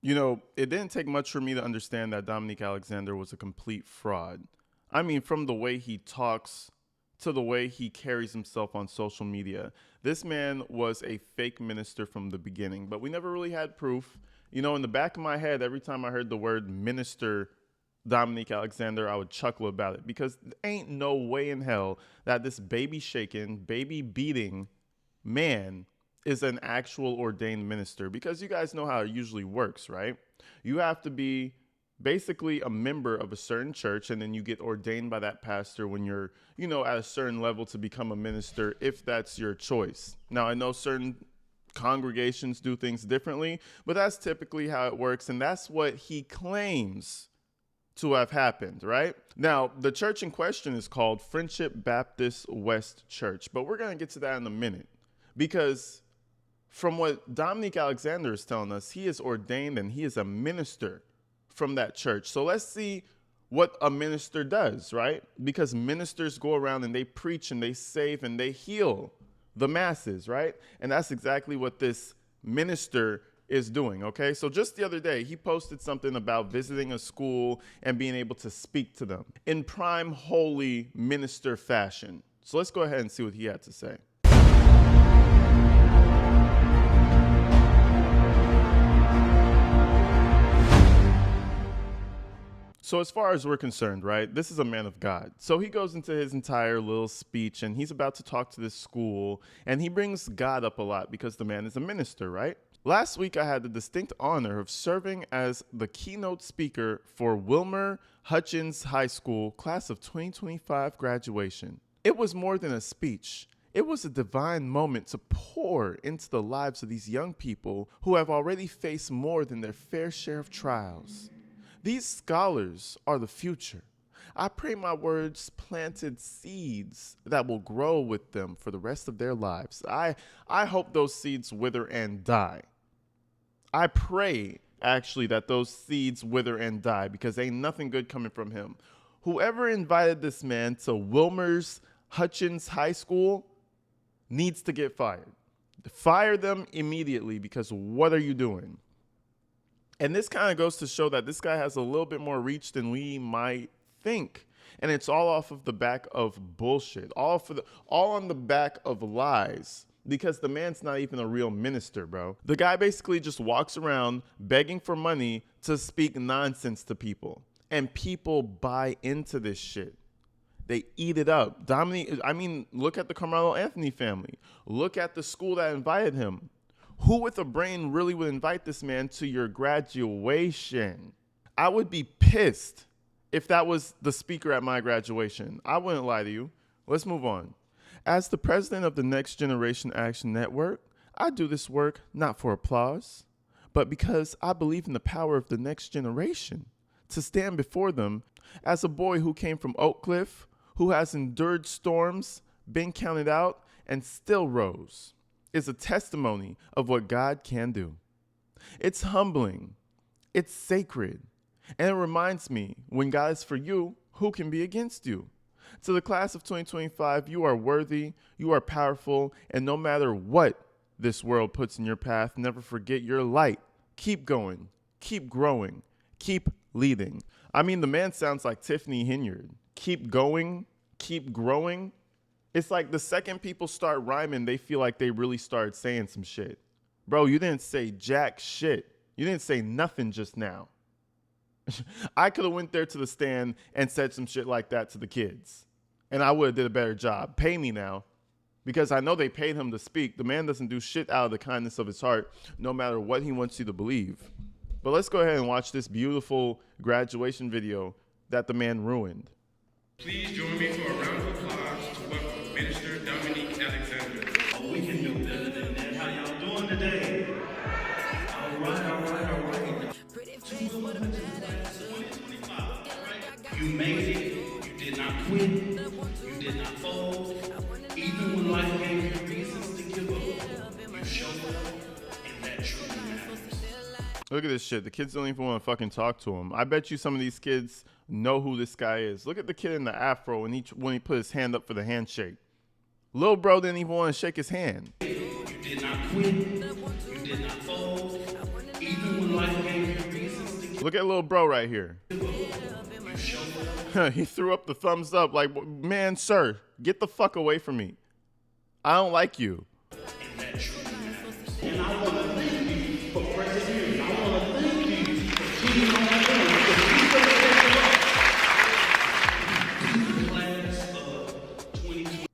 You know, it didn't take much for me to understand that Dominique Alexander was a complete fraud. I mean, from the way he talks to the way he carries himself on social media, this man was a fake minister from the beginning, but we never really had proof. You know, in the back of my head, every time I heard the word minister Dominique Alexander, I would chuckle about it because there ain't no way in hell that this baby shaking, baby beating man is an actual ordained minister, because you guys know how it usually works, right? You have to be basically a member of a certain church, and then you get ordained by that pastor when you're, at a certain level to become a minister, if that's your choice. Now, I know certain congregations do things differently, but that's typically how it works, and that's what he claims to have happened, right? Now, the church in question is called Friendship Baptist West Church, but we're going to get to that in a minute, because from what Dominique Alexander is telling us, he is ordained and he is a minister from that church. So let's see what a minister does, right? Because ministers go around and they preach and they save and they heal the masses, right? And that's exactly what this minister is doing, okay? So just the other day, he posted something about visiting a school and being able to speak to them in prime holy minister fashion. So let's go ahead and see what he had to say. So as far as we're concerned, right, this is a man of God. So he goes into his entire little speech and he's about to talk to this school, and he brings God up a lot because the man is a minister, right? Last week, I had the distinct honor of serving as the keynote speaker for Wilmer Hutchins High School class of 2025 graduation. It was more than a speech. It was a divine moment to pour into the lives of these young people who have already faced more than their fair share of trials. These scholars are the future. I pray my words planted seeds that will grow with them for the rest of their lives. I hope those seeds wither and die. I pray, actually, that those seeds wither and die, because ain't nothing good coming from him. Whoever invited this man to Wilmer's Hutchins High School needs to get fired. Fire them immediately, because what are you doing? And this kind of goes to show that this guy has a little bit more reach than we might think. And it's all off of the back of bullshit, all on the back of lies, because the man's not even a real minister, bro. The guy basically just walks around begging for money to speak nonsense to people. And people buy into this shit. They eat it up. Look at the Karmelo Anthony family. Look at the school that invited him. Who with a brain really would invite this man to your graduation? I would be pissed if that was the speaker at my graduation. I wouldn't lie to you. Let's move on. As the president of the Next Generation Action Network, I do this work not for applause, but because I believe in the power of the next generation to stand before them. As a boy who came from Oak Cliff, who has endured storms, been counted out, and still rose, is a testimony of what God can do. It's humbling, it's sacred, and it reminds me, when God is for you, who can be against you? To the class of 2025, you are worthy, you are powerful, and no matter what this world puts in your path, never forget your light. Keep going, keep growing, keep leading. I mean, the man sounds like Tiffany Hinyard. Keep going, keep growing. It's like the second people start rhyming, they feel like they really started saying some shit. Bro, you didn't say jack shit. You didn't say nothing just now. I could have went there to the stand and said some shit like that to the kids, and I would have did a better job. Pay me now, because I know they paid him to speak. The man doesn't do shit out of the kindness of his heart, no matter what he wants you to believe. But let's go ahead and watch this beautiful graduation video that the man ruined. Please join me for a round of applause to welcome Minister Dominique Alexander. Oh, we can do better than that. How y'all doing today? All right. Pretty face for the class of 2025. You made it. You did not quit. You did not fold. Even when life gave you reasons to give up, you showed up, and that truly matters. Look at this shit. The kids don't even want to fucking talk to him. I bet you some of these kids know who this guy is. Look at the kid in the afro when he put his hand up for the handshake. Lil bro didn't even want to shake his hand. You did not quit. You did not fold. Even when life gave you Look at little bro right here. You show up. He threw up the thumbs up like, man, sir, get the fuck away from me. I don't like you. And that truly matters. And I want to thank you for persevering. I want to thank you for keeping on going. Class of 2020.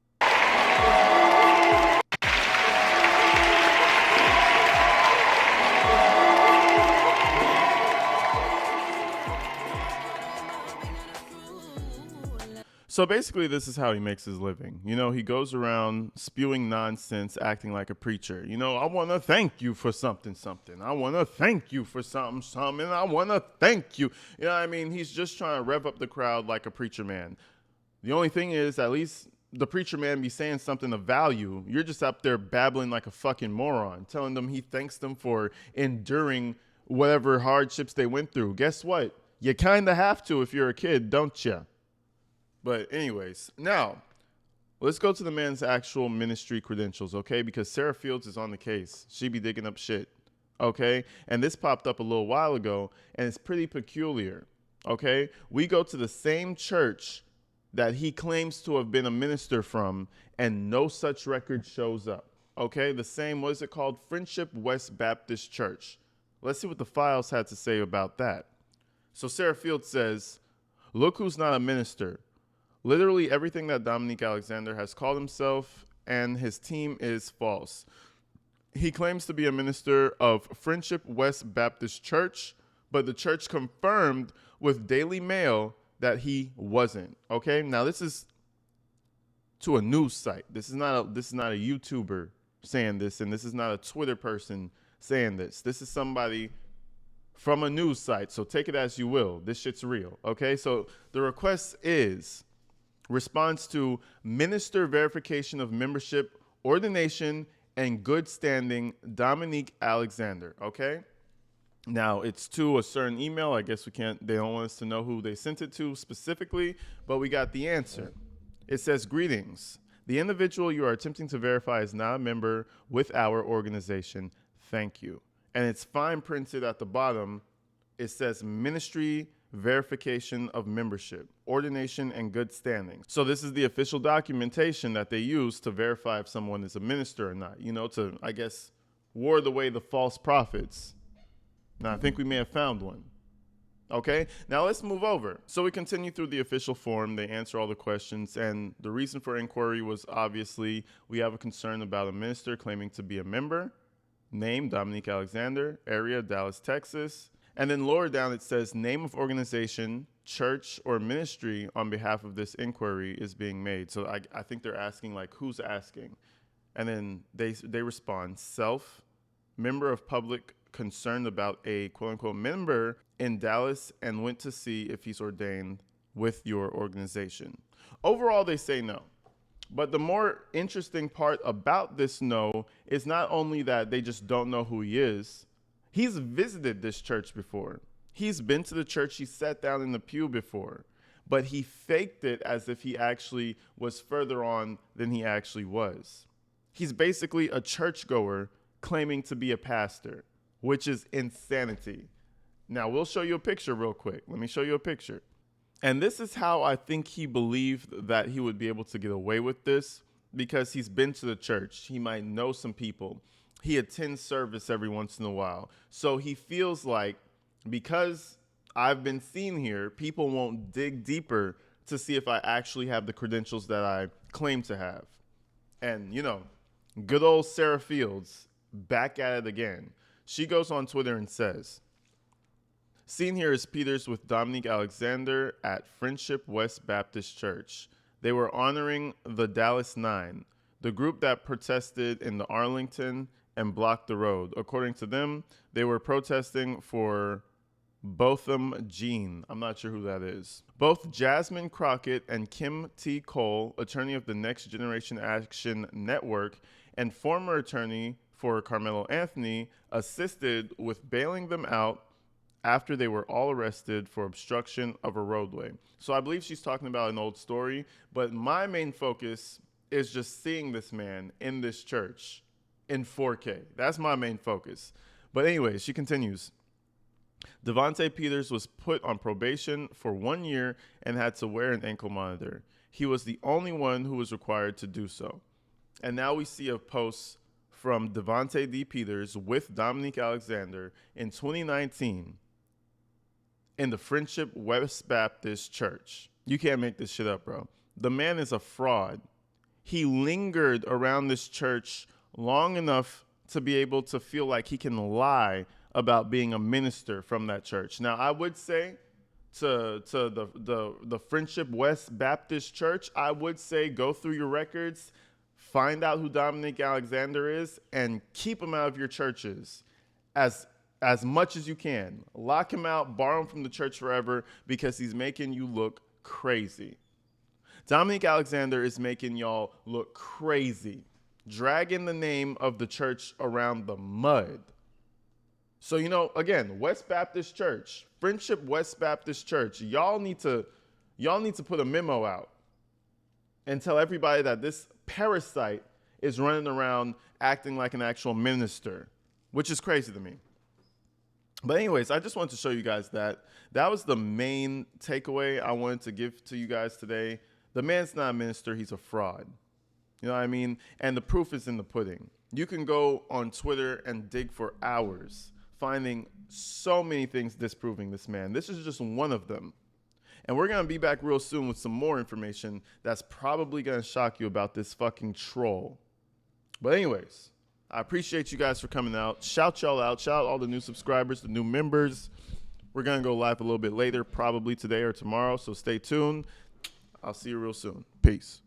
So basically, this is how he makes his living. You know, he goes around spewing nonsense, acting like a preacher. You know, I want to thank you for something, something. I want to thank you for something, something. I want to thank you. You know what I mean? He's just trying to rev up the crowd like a preacher man. The only thing is, at least the preacher man be saying something of value. You're just up there babbling like a fucking moron, telling them he thanks them for enduring whatever hardships they went through. Guess what? You kind of have to if you're a kid, don't you? But anyways, now let's go to the man's actual ministry credentials, okay? Because Sarah Fields is on the case. She be digging up shit, okay? And this popped up a little while ago, and it's pretty peculiar, okay? We go to the same church that he claims to have been a minister from, and no such record shows up, okay? The same, what is it called? Friendship West Baptist Church. Let's see what the files had to say about that. So Sarah Fields says, look who's not a minister. Literally everything that Dominique Alexander has called himself and his team is false. He claims to be a minister of Friendship West Baptist Church, but the church confirmed with Daily Mail that he wasn't. Okay, now this is to a news site. This is not a YouTuber saying this, and this is not a Twitter person saying this. This is somebody from a news site. So take it as you will. This shit's real. Okay, so the request is response to minister verification of membership, ordination, and good standing, Dominique Alexander, okay? Now, it's to a certain email. I guess they don't want us to know who they sent it to specifically, but we got the answer. It says, greetings. The individual you are attempting to verify is not a member with our organization. Thank you. And it's fine printed at the bottom. It says ministry verification of membership, ordination, and good standing. So this is the official documentation that they use to verify if someone is a minister or not, you know, to, I guess, ward away the false prophets. Now, I think we may have found one. Okay, now let's move over. So we continue through the official form. They answer all the questions, and the reason for inquiry was obviously we have a concern about a minister claiming to be a member. Name, Dominique Alexander. Area, Dallas, Texas. And then lower down it says name of organization, church, or ministry on behalf of this inquiry is being made. So I think they're asking, like, who's asking? And then they respond, self, member of public concerned about a quote-unquote member in Dallas and went to see if he's ordained with your organization. Overall, they say no. But the more interesting part about this no is not only that they just don't know who he is. He's visited this church before. He's been to the church. He sat down in the pew before. But he faked it as if he actually was further on than he actually was. He's basically a churchgoer claiming to be a pastor, which is insanity. Now, we'll show you a picture real quick. Let me show you a picture. And this is how I think he believed that he would be able to get away with this, because he's been to the church. He might know some people. He attends service every once in a while. So he feels like because I've been seen here, people won't dig deeper to see if I actually have the credentials that I claim to have. And, you know, good old Sarah Fields, back at it again. She goes on Twitter and says, seen here is Peters with Dominique Alexander at Friendship West Baptist Church. They were honoring the Dallas Nine, the group that protested in the Arlington and blocked the road. According to them, they were protesting for Botham Jean. I'm not sure who that is. Both Jasmine Crockett and Kim T. Cole, attorney of the Next Generation Action Network and former attorney for Karmelo Anthony, assisted with bailing them out after they were all arrested for obstruction of a roadway. So I believe she's talking about an old story, but my main focus is just seeing this man in this church in 4K. That's my main focus. But anyway, she continues. Devontae Peters was put on probation for 1 year and had to wear an ankle monitor. He was the only one who was required to do so. And now we see a post from Devontae D. Peters with Dominique Alexander in 2019 in the Friendship West Baptist Church. You can't make this shit up, bro. The man is a fraud. He lingered around this church long enough to be able to feel like he can lie about being a minister from that church. Now, I would say to the Friendship West Baptist Church, I would say go through your records, find out who Dominique Alexander is, and keep him out of your churches as much as you can. Lock him out, borrow him from the church forever, because he's making you look crazy. Dominique Alexander is making y'all look crazy, dragging the name of the church around the mud. So, again, West Baptist Church, Friendship West Baptist Church, y'all need to put a memo out and tell everybody that this parasite is running around acting like an actual minister, which is crazy to me. But anyways, I just wanted to show you guys that was the main takeaway I wanted to give to you guys today. The man's not a minister, he's a fraud. You know what I mean? And the proof is in the pudding. You can go on Twitter and dig for hours, finding so many things disproving this man. This is just one of them. And we're going to be back real soon with some more information that's probably going to shock you about this fucking troll. But anyways, I appreciate you guys for coming out. Shout y'all out. Shout out all the new subscribers, the new members. We're going to go live a little bit later, probably today or tomorrow. So stay tuned. I'll see you real soon. Peace.